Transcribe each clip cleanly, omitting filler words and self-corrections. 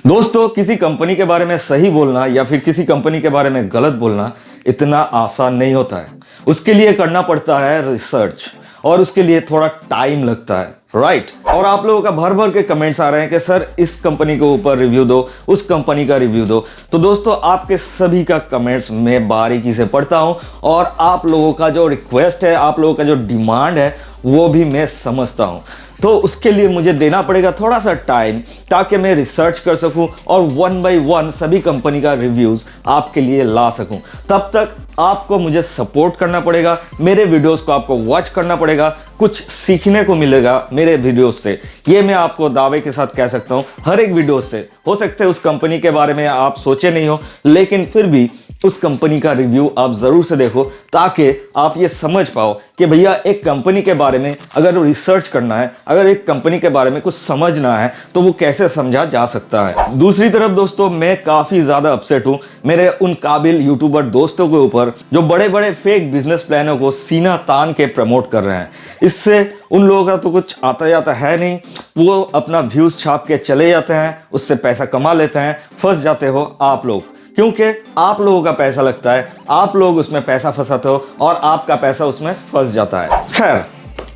दोस्तों, किसी कंपनी के बारे में सही बोलना या फिर किसी कंपनी के बारे में गलत बोलना इतना आसान नहीं होता है। उसके लिए करना पड़ता है रिसर्च और उसके लिए थोड़ा टाइम लगता है, राइट। और आप लोगों का भर भर के कमेंट्स आ रहे हैं कि सर इस कंपनी के ऊपर रिव्यू दो, उस कंपनी का रिव्यू दो। तो दोस्तों, आपके सभी का कमेंट्स मैं बारीकी से पढ़ता हूं और आप लोगों का जो रिक्वेस्ट है, आप लोगों का जो डिमांड है, वो भी मैं समझता हूं। तो उसके लिए मुझे देना पड़ेगा थोड़ा सा टाइम, ताकि मैं रिसर्च कर सकूं और वन बाय वन सभी कंपनी का रिव्यूज आपके लिए ला सकूं। तब तक आपको मुझे सपोर्ट करना पड़ेगा, मेरे वीडियोस को आपको वॉच करना पड़ेगा, कुछ सीखने को मिलेगा मेरे वीडियोस से। ये मैं आपको दावे के साथ कह सकता हूं। हर एक वीडियो से हो सकता है उस कंपनी के बारे में आप सोचे नहीं हो, लेकिन फिर भी उस कंपनी का रिव्यू आप जरूर से देखो, ताकि आप ये समझ पाओ कि भैया एक कंपनी के बारे में अगर रिसर्च करना है, अगर एक कंपनी के बारे में कुछ समझना है, तो वो कैसे समझा जा सकता है। दूसरी तरफ दोस्तों, मैं काफी ज्यादा अपसेट हूं मेरे उन काबिल यूट्यूबर दोस्तों के ऊपर जो बड़े बड़े फेक बिजनेस प्लानों को सीना तान के प्रमोट कर रहे हैं। इससे उन लोगों का तो कुछ आता जाता है नहीं, वो अपना व्यूज छाप के चले जाते हैं, उससे पैसा कमा लेते हैं। फंस जाते हो आप लोग, क्योंकि आप लोगों का पैसा लगता है, आप लोग उसमें पैसा फंसाते हो और आपका पैसा उसमें फंस जाता है। खैर,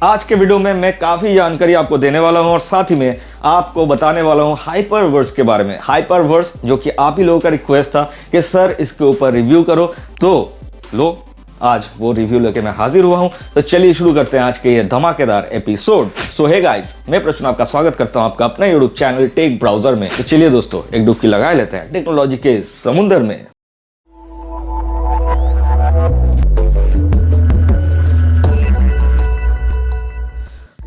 आज के वीडियो में मैं काफी जानकारी आपको देने वाला हूं और साथ ही में आपको बताने वाला हूं हाइपरवर्स के बारे में। हाइपरवर्स जो कि आप ही लोगों का रिक्वेस्ट था कि सर इसके ऊपर रिव्यू करो, तो लो आज वो रिव्यू लेके मैं हाजिर हुआ हूं। तो चलिए शुरू करते हैं आज के ये धमाकेदार एपिसोड। सो हे गाइस, मैं प्रश्न आपका स्वागत करता हूं आपका अपना यूट्यूब चैनल टेक ब्राउजर में। तो चलिए दोस्तों, एक डुबकी लगा लेते हैं टेक्नोलॉजी के समुंदर में।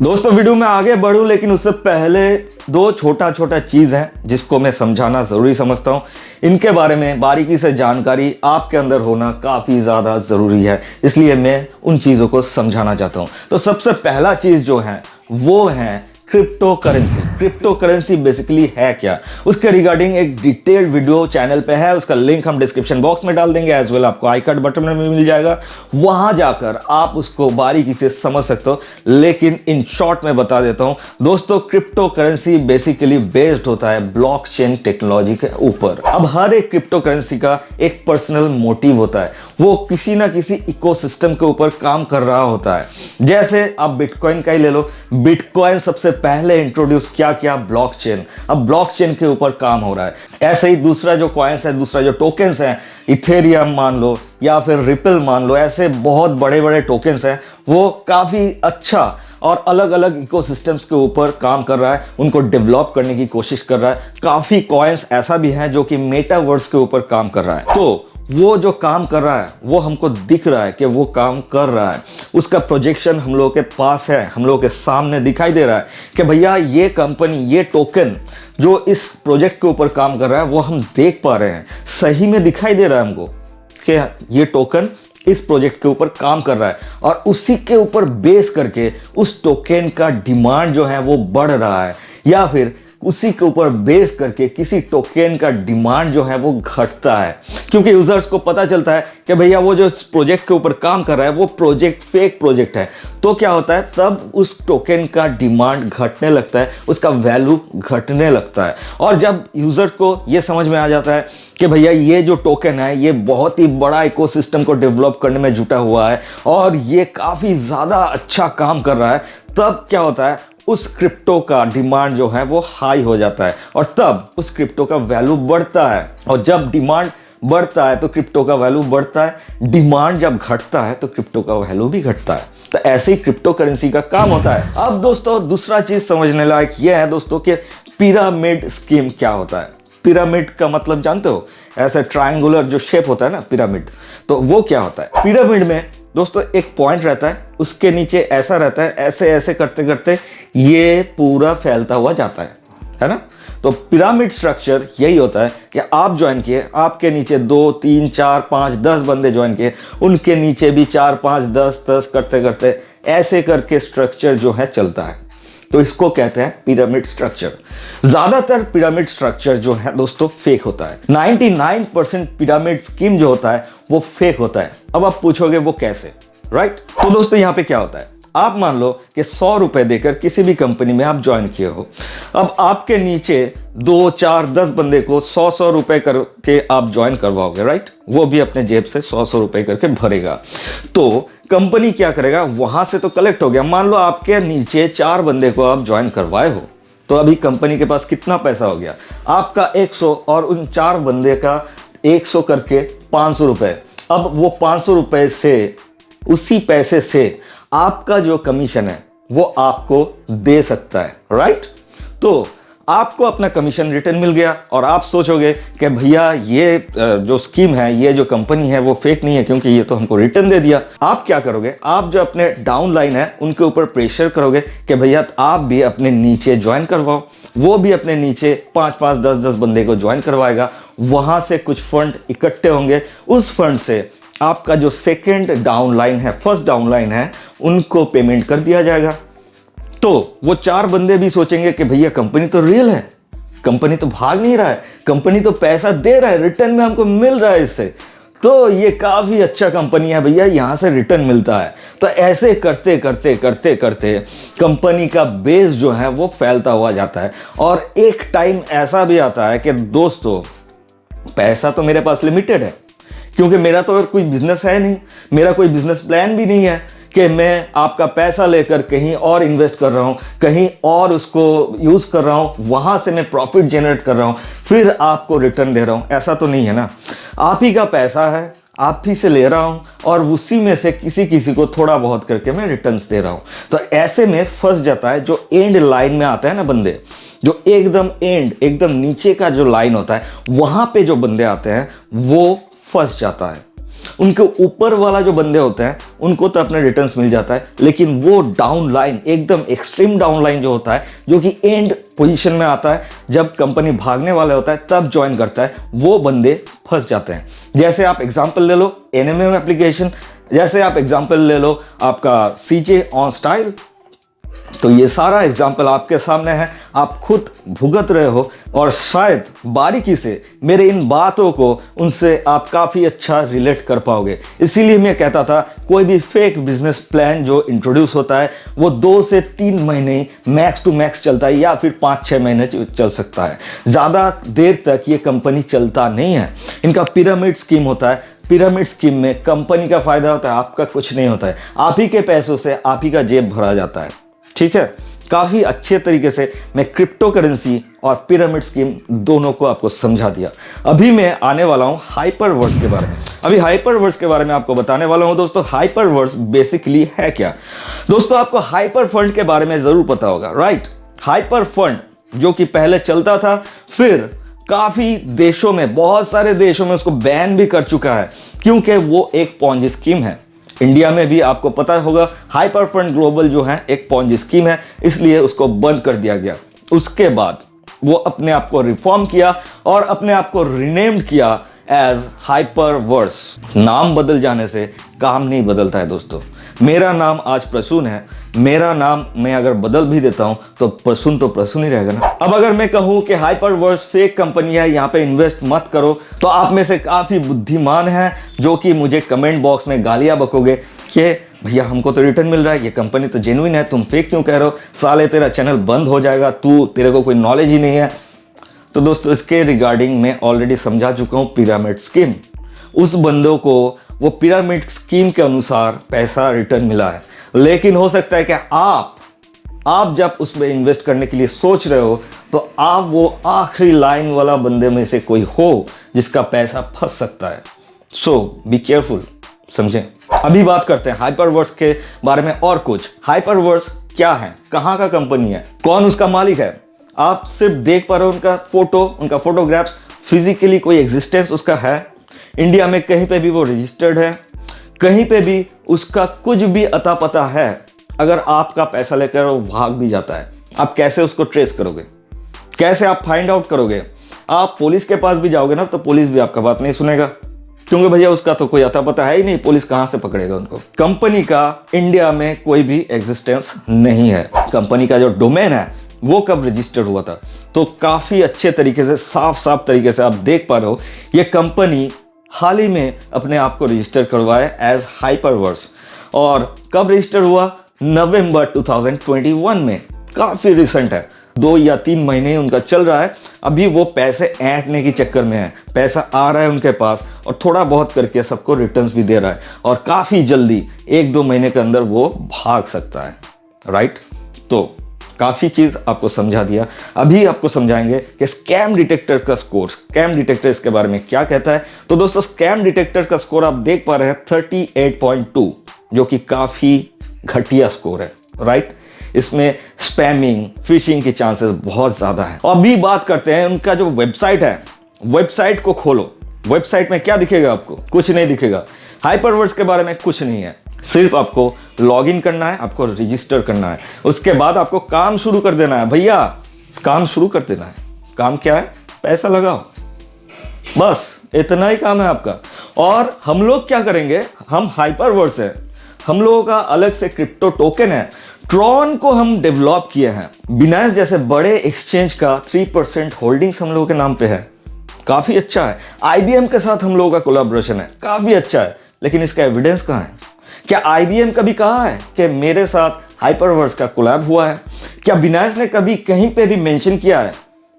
दोस्तों, वीडियो में आगे बढ़ूं, लेकिन उससे पहले दो छोटा छोटा चीज है जिसको मैं समझाना जरूरी समझता हूं। इनके बारे में बारीकी से जानकारी आपके अंदर होना काफी ज्यादा जरूरी है, इसलिए मैं उन चीजों को समझाना चाहता हूं। तो सबसे पहला चीज जो है वो है crypto currency. Crypto currency basically है क्या, उसके रिगार्डिंग एक डिटेल्ड वीडियो चैनल पे है, उसका लिंक हम डिस्क्रिप्शन बॉक्स में डाल देंगे, एज वेल आपको आई कार्ड बटन में मिल जाएगा। वहां जाकर आप उसको बारीकी से समझ सकते हो, लेकिन इन शॉर्ट में बता देता हूं दोस्तों। क्रिप्टो करेंसी बेसिकली बेस्ड होता है ब्लॉकचेन टेक्नोलॉजी के ऊपर। अब हर एक क्रिप्टो करेंसी का एक पर्सनल मोटिव होता है, वो किसी ना किसी इकोसिस्टम के ऊपर काम कर रहा होता है। जैसे आप बिटकॉइन का ही ले लो, बिटकॉइन सबसे पहले इंट्रोड्यूस किया ब्लॉकचेन, अब ब्लॉकचेन के ऊपर काम हो रहा है। ऐसे ही दूसरा जो कॉइन्स है, दूसरा जो टोकन्स है, इथेरियम मान लो या फिर रिपल मान लो, ऐसे बहुत बड़े बड़े टोकन्स हैं, वो काफी अच्छा और अलग अलग इकोसिस्टम्स के ऊपर काम कर रहा है, उनको डेवलप करने की कोशिश कर रहा है। काफी कॉइन्स ऐसा भी है जो कि मेटावर्स के ऊपर काम कर रहा है। तो वो जो काम कर रहा है वो हमको दिख रहा है कि वो काम कर रहा है, उसका प्रोजेक्शन हम लोगों के पास है, हम लोगों के सामने दिखाई दे रहा है कि भैया ये कंपनी, ये टोकन जो इस प्रोजेक्ट के ऊपर काम कर रहा है वो हम देख पा रहे हैं, सही में दिखाई दे रहा है हमको कि ये टोकन इस प्रोजेक्ट के ऊपर काम कर रहा है। और उसी के ऊपर बेस करके उस टोकन का डिमांड जो है वो बढ़ रहा है, या फिर उसी के ऊपर बेस करके किसी टोकन का डिमांड जो है वो घटता है, क्योंकि यूजर्स को पता चलता है कि भैया वो जो प्रोजेक्ट के ऊपर काम कर रहा है वो प्रोजेक्ट फेक प्रोजेक्ट है। तो क्या होता है, तब उस टोकन का डिमांड घटने लगता है, उसका वैल्यू घटने लगता है। और जब यूजर को ये समझ में आ जाता है कि भैया ये जो टोकन है ये बहुत ही बड़ा इकोसिस्टम को डेवलप करने में जुटा हुआ है और ये काफी ज्यादा अच्छा काम कर रहा है, तब क्या होता है, उस क्रिप्टो का डिमांड जो है वो हाई हो जाता है और तब उस क्रिप्टो का वैल्यू बढ़ता है। और जब डिमांड बढ़ता है तो क्रिप्टो का वैल्यू बढ़ता है, डिमांड जब घटता है तो क्रिप्टो का वैल्यू भी घटता है। तो ऐसे ही क्रिप्टो करेंसी का काम होता है। अब दोस्तों, दूसरा चीज समझने लायक यह है दोस्तों कि पिरामिड स्कीम क्या होता है। पिरामिड का मतलब जानते हो, ऐसे ट्रायंगुलर जो शेप होता है ना पिरामिड, तो वो क्या होता है। पिरामिड में दोस्तों एक पॉइंट रहता है, उसके नीचे ऐसा रहता है, ऐसे ऐसे करते करते ये पूरा फैलता हुआ जाता है ना। तो पिरामिड स्ट्रक्चर यही होता है कि आप ज्वाइन किए, आपके नीचे 2 3 4 5 10 बंदे ज्वाइन किए, उनके नीचे भी 4 5 10 करते करते ऐसे करके स्ट्रक्चर जो है चलता है। तो इसको कहते हैं पिरामिड स्ट्रक्चर। ज्यादातर पिरामिड स्ट्रक्चर जो है दोस्तों फेक होता है। 99% पिरामिड स्कीम जो होता है वो फेक होता है। अब आप पूछोगे वो कैसे, राइट। तो दोस्तों, यहाँ पे क्या होता है, आप मान लो कि 100 रुपए देकर किसी भी कंपनी में आप ज्वाइन किए हो। अब आपके नीचे 2, 4, 10 बंदे को 100 रुपए करके आप ज्वाइन करवाओगे, राइट? वो भी अपने जेब से 100 रुपए करके भरेगा। तो कंपनी क्या करेगा, वहां से तो कलेक्ट हो गया। मान लो आपके नीचे 4 बंदे को आप ज्वाइन करवाए हो, तो अभी कंपनी के पास कितना पैसा हो गया? आपका 100 और उन 4 बंदे का 100 करके 500 रुपए। अब वो 500 रुपए से, उसी पैसे से आपका जो कमीशन है वो आपको दे सकता है, राइट? तो आपको अपना कमीशन रिटर्न मिल गया और आप सोचोगे कि भैया ये जो स्कीम है, ये जो कंपनी है वो फेक नहीं है, क्योंकि ये तो हमको रिटर्न दे दिया। आप क्या करोगे? आप जो अपने डाउन लाइन है उनके ऊपर प्रेशर करोगे कि भैया आप भी अपने नीचे ज्वाइन करवाओ। वो भी अपने नीचे 5-5, 10-10 बंदे को ज्वाइन करवाएगा। वहां से कुछ फंड इकट्ठे होंगे, उस फंड से आपका जो सेकेंड डाउन लाइन है, फर्स्ट डाउन लाइन है, उनको पेमेंट कर दिया जाएगा। तो वो 4 बंदे भी सोचेंगे कि भैया कंपनी तो रियल है, कंपनी तो भाग नहीं रहा है, कंपनी तो पैसा दे रहा है, रिटर्न में हमको मिल रहा है इससे, तो ये काफी अच्छा कंपनी है भैया, यहां से रिटर्न मिलता है। तो ऐसे करते करते करते करते कंपनी का बेस जो है वो फैलता हुआ जाता है। और एक टाइम ऐसा भी आता है कि दोस्तों पैसा तो मेरे पास लिमिटेड है, क्योंकि मेरा तो कोई बिजनेस है नहीं, मेरा कोई बिजनेस प्लान भी नहीं है कि मैं आपका पैसा लेकर कहीं और इन्वेस्ट कर रहा हूं, कहीं और उसको यूज कर रहा हूं, वहां से मैं प्रॉफिट जनरेट कर रहा हूं, फिर आपको रिटर्न दे रहा हूं। ऐसा तो नहीं है ना। आप ही का पैसा है, आप ही से ले रहा हूं और उसी में से किसी किसी को थोड़ा बहुत करके मैं रिटर्न्स दे रहा हूं। तो ऐसे में फंस जाता है जो एंड लाइन में आता है ना बंदे, जो एकदम एंड, एकदम नीचे का जो लाइन होता है, वहां पे जो बंदे आते हैं वो फंस जाता है। उनके ऊपर वाला जो बंदे होते हैं उनको तो अपने रिटर्न्स मिल जाता है, लेकिन वो डाउन लाइन, एकदम एक्सट्रीम डाउन लाइन जो होता है, जो कि एंड पोजीशन में आता है, जब कंपनी भागने वाला होता है तब ज्वाइन करता है, वो बंदे फंस जाते हैं। जैसे आप एग्जांपल ले लो एनएमएम एप्लीकेशन, जैसे आप एग्जांपल ले लो आपका सीजे ऑन स्टाइल। तो ये सारा एग्जाम्पल आपके सामने है, आप खुद भुगत रहे हो और शायद बारीकी से मेरे इन बातों को उनसे आप काफ़ी अच्छा रिलेट कर पाओगे। इसीलिए मैं कहता था कोई भी फेक बिजनेस प्लान जो इंट्रोड्यूस होता है वो 2 से 3 महीने मैक्स टू मैक्स चलता है, या फिर 5-6 महीने चल सकता है। ज़्यादा देर तक ये कंपनी चलता नहीं है। इनका पिरामिड स्कीम होता है। पिरामिड स्कीम में कंपनी का फायदा होता है, आपका कुछ नहीं होता है। आप ही के पैसों से आप ही का जेब भरा जाता है। ठीक है, काफी अच्छे तरीके से मैं क्रिप्टो करेंसी और पिरामिड स्कीम दोनों को आपको समझा दिया। अभी मैं आने वाला हूं हाइपरवर्स के बारे में। अभी हाइपरवर्स के बारे में आपको बताने वाला हूं। दोस्तों हाइपरवर्स बेसिकली है क्या? दोस्तों आपको हाइपर फंड के बारे में जरूर पता होगा, राइट? हाइपर फंड जो कि पहले चलता था, फिर काफी देशों में, बहुत सारे देशों में उसको बैन भी कर चुका है, क्योंकि वो एक पॉन्जी स्कीम है। इंडिया में भी आपको पता होगा हाइपर फंड ग्लोबल जो है एक पॉन्जी स्कीम है, इसलिए उसको बंद कर दिया गया। उसके बाद वो अपने आप को रिफॉर्म किया और अपने आप को रिनेम्ड किया एज हाइपरवर्स। नाम बदल जाने से काम नहीं बदलता है दोस्तों। मेरा नाम आज प्रसून है, मेरा नाम मैं अगर बदल भी देता हूं तो प्रसून ही रहेगा ना। अब अगर मैं कहूं कि हाइपरवर्स फेक कंपनी है, यहां पे इन्वेस्ट मत करो, तो आप में से काफी बुद्धिमान हैं जो कि मुझे कमेंट बॉक्स में गालियां बकोगे कि भैया हमको तो रिटर्न मिल रहा है, ये कंपनी तो जेन्युइन है, तुम फेक क्यों कह रहे हो, साले तेरा चैनल बंद हो जाएगा, तेरे को कोई नॉलेज ही नहीं है। तो दोस्तों इसके रिगार्डिंग मैं ऑलरेडी समझा चुका हूं पिरामिड स्कीम। उस बंदों को वो पिरामिड स्कीम के अनुसार पैसा रिटर्न मिला है, लेकिन हो सकता है कि आप जब उसमें इन्वेस्ट करने के लिए सोच रहे हो तो आप वो आखिरी लाइन वाला बंदे में से कोई हो जिसका पैसा फंस सकता है। सो बी केयरफुल, समझें। अभी बात करते हैं हाइपरवर्स के बारे में और कुछ। हाइपरवर्स क्या है, कहाँ का कंपनी है, कौन उसका मालिक है? आप सिर्फ देख पा रहे हो उनका फोटो, उनका फोटोग्राफ्स, फिजिकली कोई एग्जिस्टेंस उसका है? इंडिया में कहीं पे भी वो रजिस्टर्ड है? कहीं पे भी उसका कुछ भी अता पता है? अगर आपका पैसा लेकर वो भाग भी जाता है, आप कैसे उसको ट्रेस करोगे? कैसे आप फाइंड आउट करोगे? आप पुलिस के पास भी जाओगे ना तो पुलिस भी आपका बात नहीं सुनेगा, क्योंकि भैया उसका तो कोई अता पता है ही नहीं, पुलिस कहां से पकड़ेगा उनको। कंपनी का इंडिया में कोई भी एग्जिस्टेंस नहीं है। कंपनी का जो डोमेन है वो कब रजिस्टर्ड हुआ था, तो काफी अच्छे तरीके से, साफ तरीके से आप देख पा रहे हो, ये कंपनी हाल ही में अपने आप को रजिस्टर करवाए एज हाइपरवर्स। और कब रजिस्टर हुआ नवंबर 2021 में, काफी रिसेंट है, 2 या 3 महीने उनका चल रहा है। अभी वो पैसे ऐंठने के चक्कर में है, पैसा आ रहा है उनके पास और थोड़ा बहुत करके सबको रिटर्न्स भी दे रहा है और काफी जल्दी 1-2 महीने के अंदर वो भाग सकता है, राइट। तो काफी चीज आपको समझा दिया, अभी आपको समझाएंगे कि स्कैम डिटेक्टर का स्कोर, स्कैम डिटेक्टर इसके बारे में क्या कहता है। तो दोस्तों, स्कैम डिटेक्टर का स्कोर आप देख पा रहे हैं 38.2, जो कि काफी घटिया स्कोर है, राइट। इसमें स्पैमिंग, फिशिंग के चांसेस बहुत ज्यादा है। अभी बात करते हैं उनका जो वेबसाइट है, वेबसाइट को खोलो, वेबसाइट में क्या दिखेगा आपको? कुछ नहीं दिखेगा। हाइपरवर्स के बारे में कुछ नहीं है, सिर्फ आपको लॉगिन करना है, आपको रजिस्टर करना है, उसके बाद आपको काम शुरू कर देना है। भैया काम शुरू कर देना है। काम क्या है? पैसा लगाओ, बस इतना ही काम है आपका। और हम लोग क्या करेंगे, हम हाइपरवर्स है, हम लोगों का अलग से क्रिप्टो टोकन है, ट्रॉन को हम डेवलप किए हैं। बिनांस जैसे बड़े एक्सचेंज का 3% होल्डिंग्स हम लोगों के नाम पे है, काफी अच्छा है। IBM के साथ हम लोगों का कोलैबोरेशन है, काफी अच्छा है, लेकिन इसका एविडेंस कहाँ है? क्या IBM कभी कहा है कि मेरे साथ हाइपरवर्स का कोलैब हुआ है? क्या बिनांस ने कभी कहीं पे भी मेंशन किया है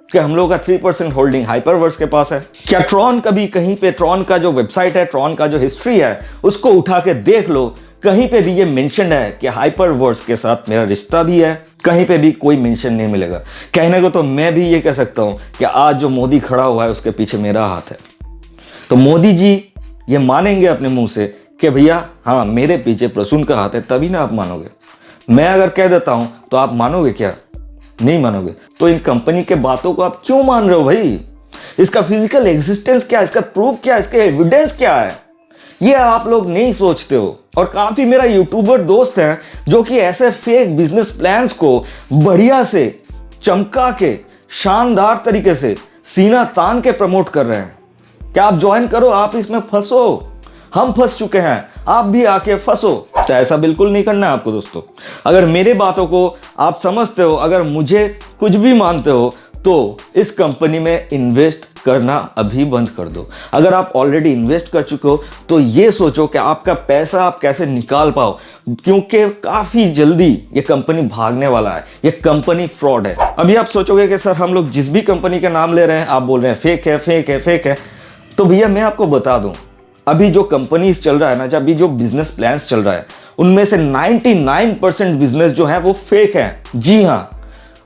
कि हम लोग का 3% होल्डिंग हाइपरवर्स के पास है? क्या ट्रॉन कभी कहीं पे, ट्रॉन का जो वेबसाइट है, ट्रॉन का जो हिस्ट्री है, उसको उठा के देख लो, कहीं पे भी ये मेंशन है कि हाइपरवर्स के साथ मेरा रिश्ता भी है? कहीं पे भी कोई मेंशन नहीं मिलेगा। कहने को तो मैं भी ये कह सकता हूं कि आज जो मोदी खड़ा हुआ है उसके पीछे मेरा हाथ है। तो मोदी जी ये मानेंगे अपने मुंह से कि भैया हाँ मेरे पीछे प्रसून का हाथ है, तभी ना आप मानोगे। मैं अगर कह देता हूं तो आप मानोगे क्या? नहीं मानोगे। तो इन कंपनी के बातों को आप क्यों मान रहे हो भाई? इसका फिजिकल एग्जिस्टेंस क्या है, इसका प्रूफ क्या है, इसके एविडेंस क्या है, ये आप लोग नहीं सोचते हो। और काफी मेरा यूट्यूबर दोस्त हैं जो कि ऐसे फेक बिजनेस प्लान्स को बढ़िया से चमका के शानदार तरीके से सीना तान के प्रमोट कर रहे हैं। क्या आप ज्वाइन करो, आप इसमें फंसो, हम फंस चुके हैं, आप भी आके फंसो। तो ऐसा बिल्कुल नहीं करना है आपको दोस्तों। अगर मेरे बातों को आप समझते हो, अगर मुझे कुछ भी मानते हो, तो इस कंपनी में इन्वेस्ट करना अभी बंद कर दो। अगर आप ऑलरेडी इन्वेस्ट कर चुके हो तो ये सोचो कि आपका पैसा आप कैसे निकाल पाओ, क्योंकि काफी जल्दी ये कंपनी भागने वाला है, ये कंपनी फ्रॉड है। अभी आप सोचोगे कि सर हम लोग जिस भी कंपनी का नाम ले रहे हैं आप बोल रहे हैं फेक है, फेक है, फेक है। तो भैया मैं आपको बता दूं, अभी जो कंपनीज चल रहा है ना, अभी जो बिजनेस प्लान्स चल रहा है, उनमें से 99% बिजनेस जो है वो फेक है। जी हाँ,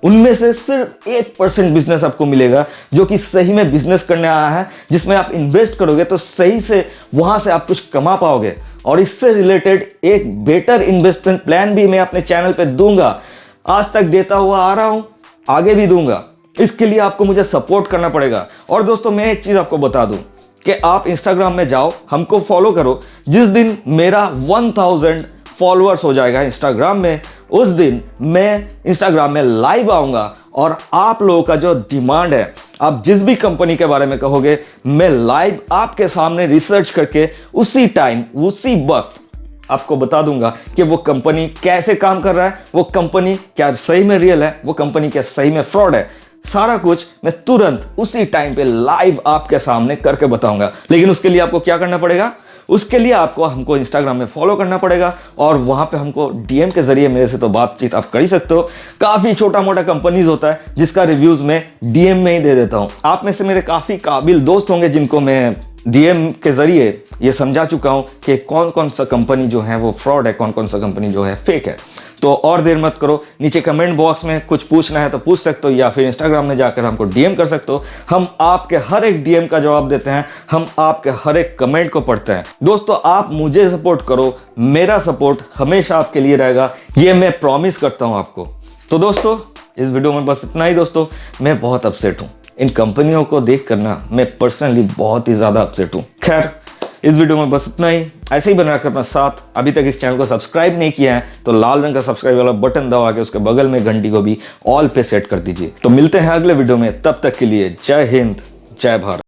उनमें से सिर्फ 1% बिजनेस आपको मिलेगा जो कि सही में बिजनेस करने आया है, जिसमें आप इन्वेस्ट करोगे तो सही से वहां से आप कुछ कमा पाओगे। और इससे रिलेटेड एक बेटर इन्वेस्टमेंट प्लान भी मैं अपने चैनल पे दूंगा, आज तक देता हुआ आ रहा हूं, आगे भी दूंगा। इसके लिए आपको मुझे सपोर्ट करना पड़ेगा। और दोस्तों मैं एक चीज आपको बता दूं कि आप इंस्टाग्राम में जाओ, हमको फॉलो करो। जिस दिन मेरा 1000 फॉलोअर्स हो जाएगा इंस्टाग्राम में, उस दिन मैं इंस्टाग्राम में लाइव आऊंगा और आप लोगों का जो डिमांड है, आप जिस भी कंपनी के बारे में कहोगे, मैं लाइव आपके सामने रिसर्च करके उसी टाइम उसी वक्त आपको बता दूंगा कि वो कंपनी कैसे काम कर रहा है, वो कंपनी क्या सही में रियल है, वो कंपनी क्या सही में फ्रॉड है। सारा कुछ मैं तुरंत उसी टाइम पे लाइव आपके सामने करके बताऊंगा। लेकिन उसके लिए आपको क्या करना पड़ेगा? उसके लिए आपको हमको इंस्टाग्राम में फॉलो करना पड़ेगा और वहां पे हमको DM के जरिए मेरे से तो बातचीत आप कर ही सकते हो। काफी छोटा मोटा कंपनीज होता है जिसका रिव्यूज मैं DM में ही दे देता हूं। आप में से मेरे काफी काबिल दोस्त होंगे जिनको मैं DM के जरिए ये समझा चुका हूं कि कौन कौन सा कंपनी जो है वो फ्रॉड है, कौन कौन सा कंपनी जो है फेक है। तो और देर मत करो, नीचे कमेंट बॉक्स में कुछ पूछना है तो पूछ सकते हो, या फिर इंस्टाग्राम में जाकर हमको DM कर सकते हो। हम आपके हर एक DM का जवाब देते हैं, हम आपके हर एक कमेंट को पढ़ते हैं। दोस्तों आप मुझे सपोर्ट करो, मेरा सपोर्ट हमेशा आपके लिए रहेगा, ये मैं प्रॉमिस करता हूं आपको। तो दोस्तों इस वीडियो में बस इतना ही। दोस्तों मैं बहुत अपसेट हूं, इन कंपनियों को देख कर ना मैं पर्सनली बहुत ही ज्यादा अपसेट हूं। खैर इस वीडियो में बस इतना ही। ऐसे ही बना रखकर अपना साथ। अभी तक इस चैनल को सब्सक्राइब नहीं किया है तो लाल रंग का सब्सक्राइब वाला बटन दबा के उसके बगल में घंटी को भी ऑल पे सेट कर दीजिए। तो मिलते हैं अगले वीडियो में, तब तक के लिए जय हिंद, जय भारत।